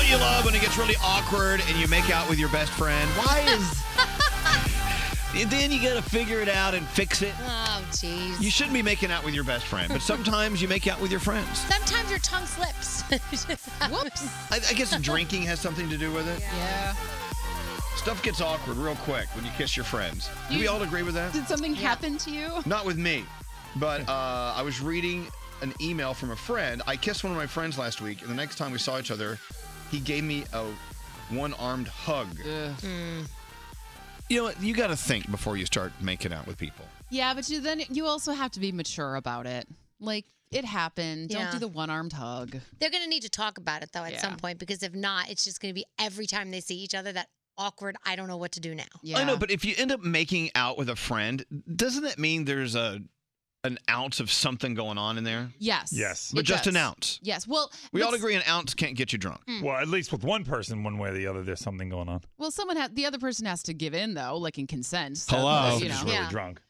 Don't you love when it gets really awkward and you make out with your best friend? Why is... And then you got to figure it out and fix it. Oh, jeez. You shouldn't be making out with your best friend, but sometimes you make out with your friends. Sometimes your tongue slips. Whoops. I guess drinking has something to do with it. Yeah. Stuff gets awkward real quick when you kiss your friends. Do we all agree with that? Did something happen to you? Not with me, but I was reading an email from a friend. I kissed one of my friends last week, and the next time we saw each other, he gave me a one-armed hug. You know what? You got to think before you start making out with people. Yeah, but then you also have to be mature about it. Like, it happened. Don't do the one-armed hug. They're going to need to talk about it, though, at some point, because if not, it's just going to be every time they see each other that awkward, I don't know what to do now. I know, but if you end up making out with a friend, doesn't that mean there's an ounce of something going on in there? Yes. Yes. But just an ounce. Yes. Well, we all agree an ounce can't get you drunk. Well, at least with one person, one way or the other, there's something going on. Well, the other person has to give in, though, like in consent. So, Hello. You know. She's really drunk.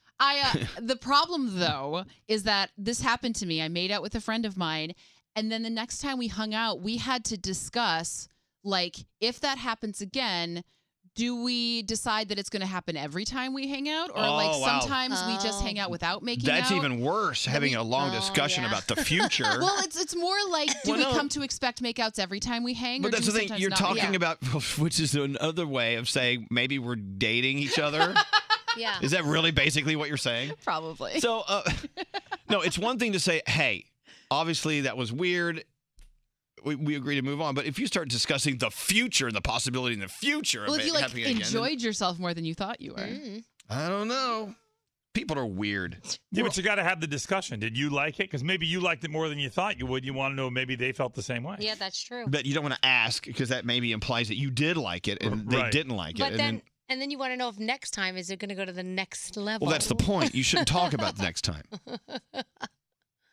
The problem, though, is that this happened to me. I made out with a friend of mine, and then the next time we hung out, we had to discuss, like, if that happens again, do we decide that it's going to happen every time we hang out? Or, sometimes we just hang out without making out? That's even worse, having a long discussion about the future. Well, it's more like, do we come to expect makeouts every time we hang? But or that's do the we thing. You're sometimes not? talking about, which is another way of saying maybe we're dating each other. Yeah. Is that really basically what you're saying? Probably. So, no, it's one thing to say, hey, obviously that was weird. We agree to move on. But if you start discussing the future and the possibility in the future Well, of if it you happening again, enjoyed yourself more than you thought you were. I don't know. People are weird. Yeah, but you got to have the discussion. Did you like it? Because maybe you liked it more than you thought you would. You want to know maybe they felt the same way. Yeah, that's true. But you don't want to ask because that maybe implies that you did like it and they didn't like But it. and then you want to know if next time, is it going to go to the next level? Well, that's the point. You shouldn't talk about the next time.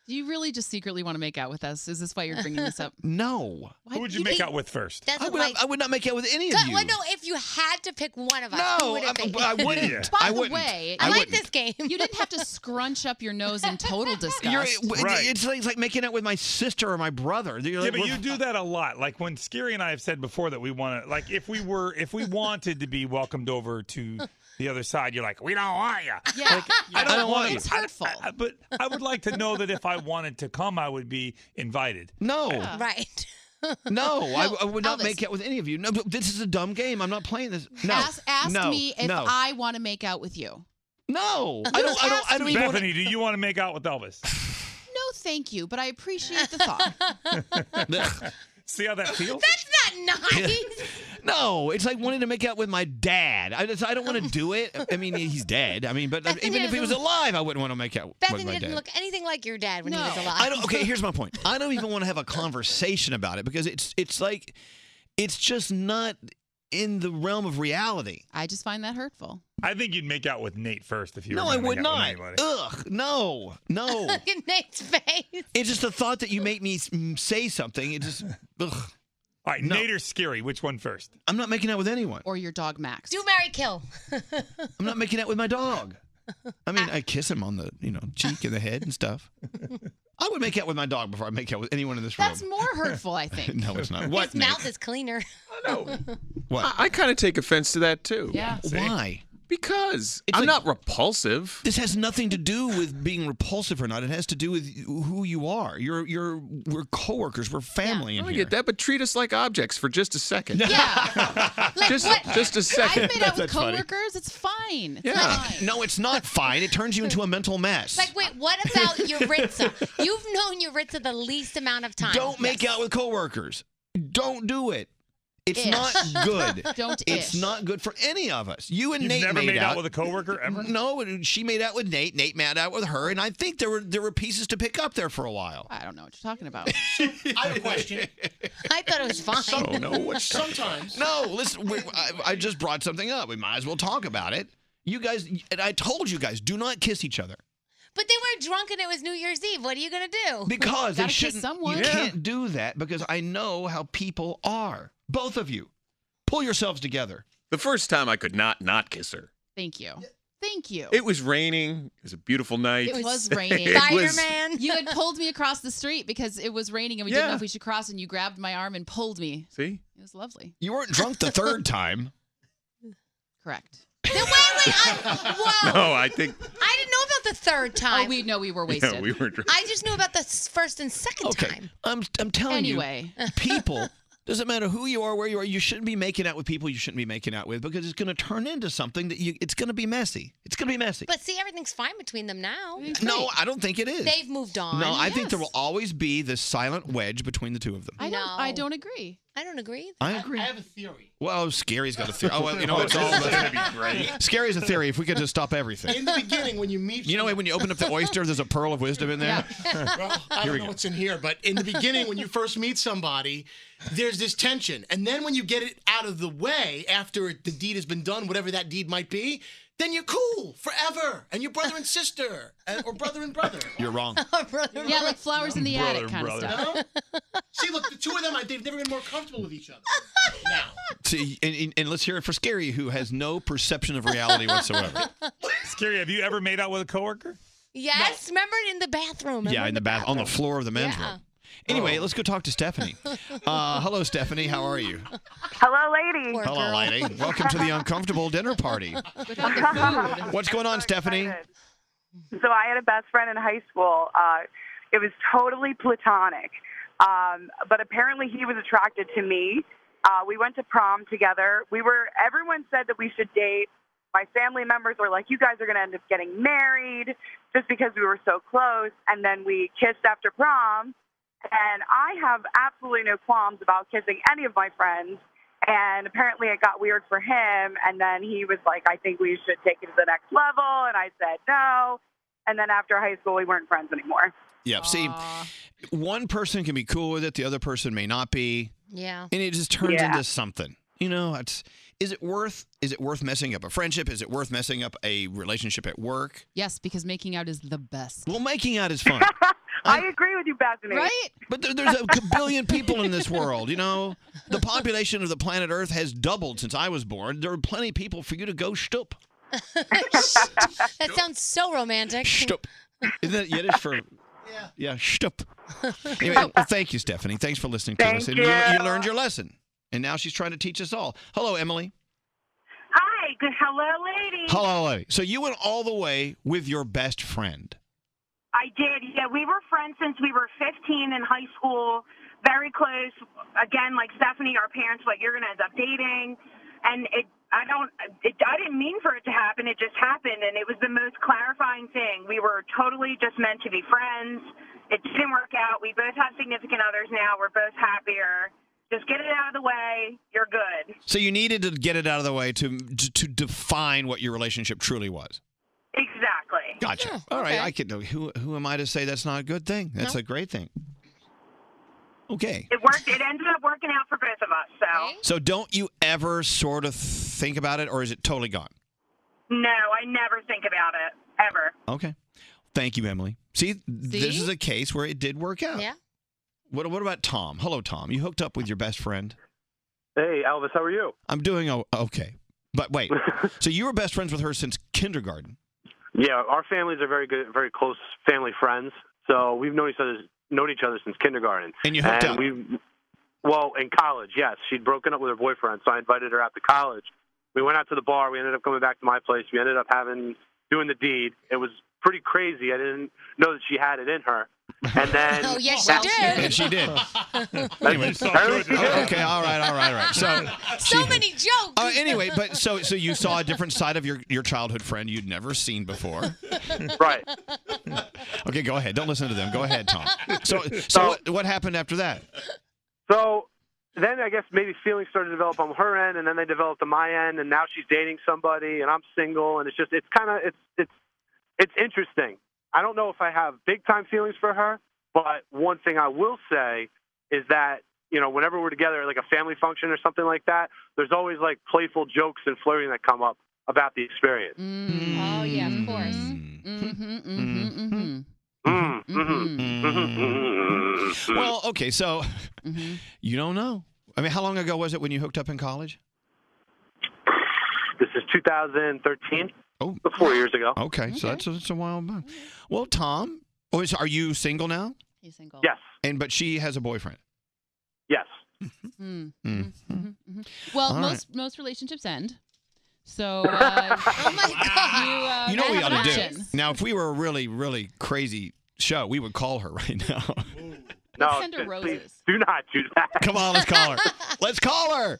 Do you really just secretly want to make out with us? Is this why you're bringing this up? No. Who would you make out with first? That's I would not make out with any of you. Well, no, if you had to pick one of us, who No, would it be? I wouldn't. By I the wouldn't. way, I like this game. You didn't have to scrunch up your nose in total disgust. It's like making out with my sister or my brother. Yeah, but you do that a lot. Like when Scary and I have said before that we want to, like if we wanted to be welcomed over to the other side, you're like, we don't want you. Yeah, Like, I don't want you. It's hurtful. But I would like to know that if I wanted to come, I would be invited. No. Right. No, I would not Elvis. make out with any of you. No, but this is a dumb game. I'm not playing this. No. Ask no, me if no. I want to make out with you. No. I don't even want Bethany, do you want to make out with Elvis? No, thank you, but I appreciate the thought. See how that feels? That's not nice. No, it's like wanting to make out with my dad. I don't want to do it. I mean, he's dead. I mean, but even if he was alive, I wouldn't want to make out with Bethany my didn't dad. look anything like your dad when he was alive. Okay, here's my point. I don't even want to have a conversation about it because it's like it's just not in the realm of reality. I just find that hurtful. I think you'd make out with Nate first if you were No, I gonna would make out with not. anybody. Ugh, no. Look at Nate's face. It's just the thought that you make me say something. It just, ugh. All right, Nate or Scary, which one first? I'm not making out with anyone. Or your dog Max. Do marry kill. I'm not making out with my dog. I mean, I kiss him on the, cheek and the head and stuff. I would make out with my dog before I make out with anyone in this room. That's more hurtful, I think. No, it's not. What, His mouth is cleaner. What? I kind of take offense to that, too. Yeah. Why? Because It's I'm like- not repulsive. This has nothing to do with being repulsive or not. It has to do with who you are. We're coworkers. We're family in I here. get that, but treat us like objects for just a second. Yeah. Like, just a I've second. made out with That's funny. coworkers. It's fine. It's Yeah. fine. No, it's not fine. It turns you into a mental mess. Like, wait, what about Yuritsa? You've known Yuritsa the least amount of time. Don't make out with coworkers. Don't do it. It's Ish. not good. Don't It's ish. not good for any of us. You and You've Nate never made out with a coworker ever? No, she made out with Nate. Nate made out with her, and I think there were pieces to pick up there for a while. I don't know what you're talking about. I have a question. I thought it was fine. Oh, no. What's Sometimes. No, listen. I just brought something up. We might as well talk about it. You guys, and I told you guys, do not kiss each other But they were drunk and it was New Year's Eve. What are you going to do? because they Gotta kiss shouldn't. someone. You Yeah. can't do that because I know how people are. Both of you, pull yourselves together. The first time I could not kiss her. Thank you. Thank you. It was raining. It was a beautiful night. It was raining. It was- Spider-Man. You had pulled me across the street because it was raining and we didn't know if we should cross, and you grabbed my arm and pulled me. See? It was lovely. You weren't drunk the third time. Correct. Wait, whoa. No, I think. I didn't know about the third time. Oh, we were wasted. Yeah, we were drunk. I just knew about the first and second Okay, time. I'm telling Anyway. you, people. Doesn't matter who you are, where you are. You shouldn't be making out with people you shouldn't be making out with because it's going to turn into something that it's going to be messy. It's going to be messy. But see, everything's fine between them now. No, I don't think it is. They've moved on. No, I think there will always be this silent wedge between the two of them. I don't agree. I don't agree. I agree. I have a theory. Well, Scary's got a theory. Oh, well, you know, it's all gonna be great. Scary's a theory. If we could just stop everything. In the beginning, when you meet You know, when you open up the oyster, there's a pearl of wisdom in there. well, I Here we don't know go. what's in here, but in the beginning, when you first meet somebody, there's this tension. And then when you get it out of the way, after the deed has been done, whatever that deed might be, then you're cool forever. And you're brother and sister, or brother and brother. You're wrong. Yeah, like flowers in the Brother, attic kind brother. of stuff. No? See, look, the two of them, they've never been more comfortable with each other. Now. See, and let's hear it for Scary, who has no perception of reality whatsoever. Scary, have you ever made out with a coworker? Yes, remember in the bathroom. Remember Yeah, in the bath, on the floor of the men's Yeah. room. Anyway, let's go talk to Stephanie. Hello, Stephanie. How are you? Hello, lady. Poor Hello, girl. lady. Welcome to the uncomfortable dinner party. Without the food. What's going on, Stephanie? So I had a best friend in high school. It was totally platonic, but apparently he was attracted to me. We went to prom together. Everyone said that we should date. My family members were like, you guys are going to end up getting married just because we were so close. And then we kissed after prom. And I have absolutely no qualms about kissing any of my friends. And apparently it got weird for him. And then he was like, I think we should take it to the next level. And I said no. And then after high school, we weren't friends anymore. Yeah, see, one person can be cool with it, the other person may not be, Yeah. and it just turns Yeah. into something. You know, is it worth messing up a friendship? Is it worth messing up a relationship at work? Yes, because making out is the best. Well, making out is fun. I agree with you, Bethany. Right? But there's a billion people in this world, you know? The population of the planet Earth has doubled since I was born. There are plenty of people for you to go shtup. That sounds so romantic. Shtup. Isn't that Yiddish for... Yeah, shtup. Anyway, well, thank you, Stephanie. Thanks for listening to us. And you. you learned your lesson. And now she's trying to teach us all. Hello, Emily. Hi. Good. Hello, lady. Hello, lady. So you went all the way with your best friend. I did. Yeah, we were friends since we were 15 in high school. Very close. Again, like Stephanie, our parents were like, you're going to end up dating. And I didn't mean for it to happen. It just happened. And it was the most clarifying thing. We were totally just meant to be friends. It didn't work out. We both have significant others now. We're both happier. Just get it out of the way. You're good. So you needed to get it out of the way to define what your relationship truly was. Exactly. Gotcha. Yeah, All right. okay. I could. Who am I to say that's not a good thing? That's No. a great thing. Okay. It worked. It ended up working out for both of us. So Okay. So don't you ever sort of think about it, or is it totally gone? no, I never think about it ever. Okay. Thank you, Emily. See, this is a case where it did work out. Yeah. What about Tom? Hello, Tom. You hooked up with your best friend. Hey, Elvis, how are you? I'm doing okay. But wait. So you were best friends with her since kindergarten. Yeah, our families are very good, very close family friends. So we've known each other since kindergarten. And you hooked up. Well, in college, yes. She'd broken up with her boyfriend, so I invited her out to college. We went out to the bar. We ended up coming back to my place. We ended up doing the deed. It was pretty crazy. I didn't know that she had it in her. And then Oh, yes, she did. And she did. Anyway, apparently she did. Okay, all right. So So many jokes. anyway, but so you saw a different side of your childhood friend you'd never seen before. Right. Okay, go ahead. Don't listen to them. Go ahead, Tom. So what happened after that? So then I guess maybe feelings started to develop on her end, and then they developed on my end, and now she's dating somebody, and I'm single, and it's interesting. I don't know if I have big time feelings for her, but one thing I will say is that, you know, whenever we're together, like a family function or something like that, there's always like playful jokes and flirting that come up about the experience. Oh, yeah, of course. Well, okay, so you don't know. I mean, how long ago was it when you hooked up in college? This is 2013. Oh, 4 years ago. Okay, so that's a while back. Well, Tom, are you single now? He's single. Yes. But she has a boyfriend. Yes. Well, All most relationships end. So, Oh my God. You know what we have ought an to do? option. Now, if we were a really, really crazy show, we would call her right now. No, Send her please roses. do not do that. Come on, let's call her. Let's call her.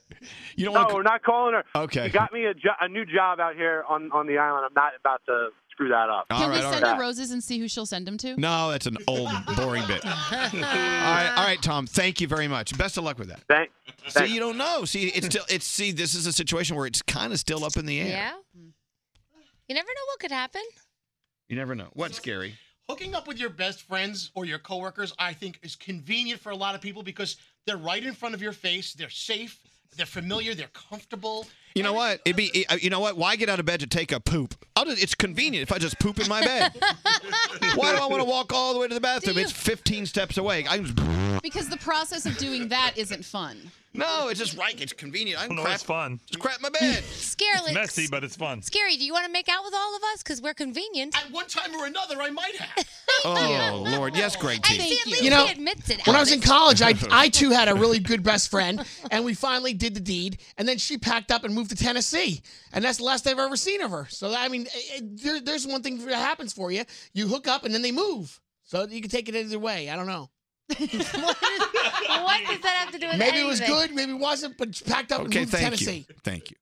You don't No, want we're not calling her. Okay. She got me a new job out here on the island. I'm not about to screw that up. Can we all send right. her roses and see who she'll send them to? No, that's an old, boring bit. All right, Tom. Thank you very much. Best of luck with that. See, you don't know. See, this is a situation where it's kind of still up in the air. Yeah. You never know what could happen. You never know. What's scary? Hooking up with your best friends or your coworkers, I think, is convenient for a lot of people because they're right in front of your face. They're safe. They're familiar. They're comfortable. You know what? You know what? Why get out of bed to take a poop? It's convenient if I just poop in my bed. Why do I want to walk all the way to the bathroom? It's 15 steps away. Because the process of doing that isn't fun. No, it's just right. It's convenient. I can No, it's fun. Just crap my bed. Scary. It's messy, but it's fun. Scary. Do you want to make out with all of us? Because we're convenient. At one time or another, I might have. Oh, Lord. Yes, Greg T. At least You know, he admits it. When I was in Elvis. college, I too had a really good best friend, and we finally did the deed. And then she packed up and moved to Tennessee, and that's the last I've ever seen of her. So I mean, there's one thing that happens for you: you hook up, and then they move. So you can take it either way. I don't know. What does that have to do with Maybe it was anything? good, maybe it wasn't, but she packed up and Okay, moved to thank Tennessee. you. Thank you.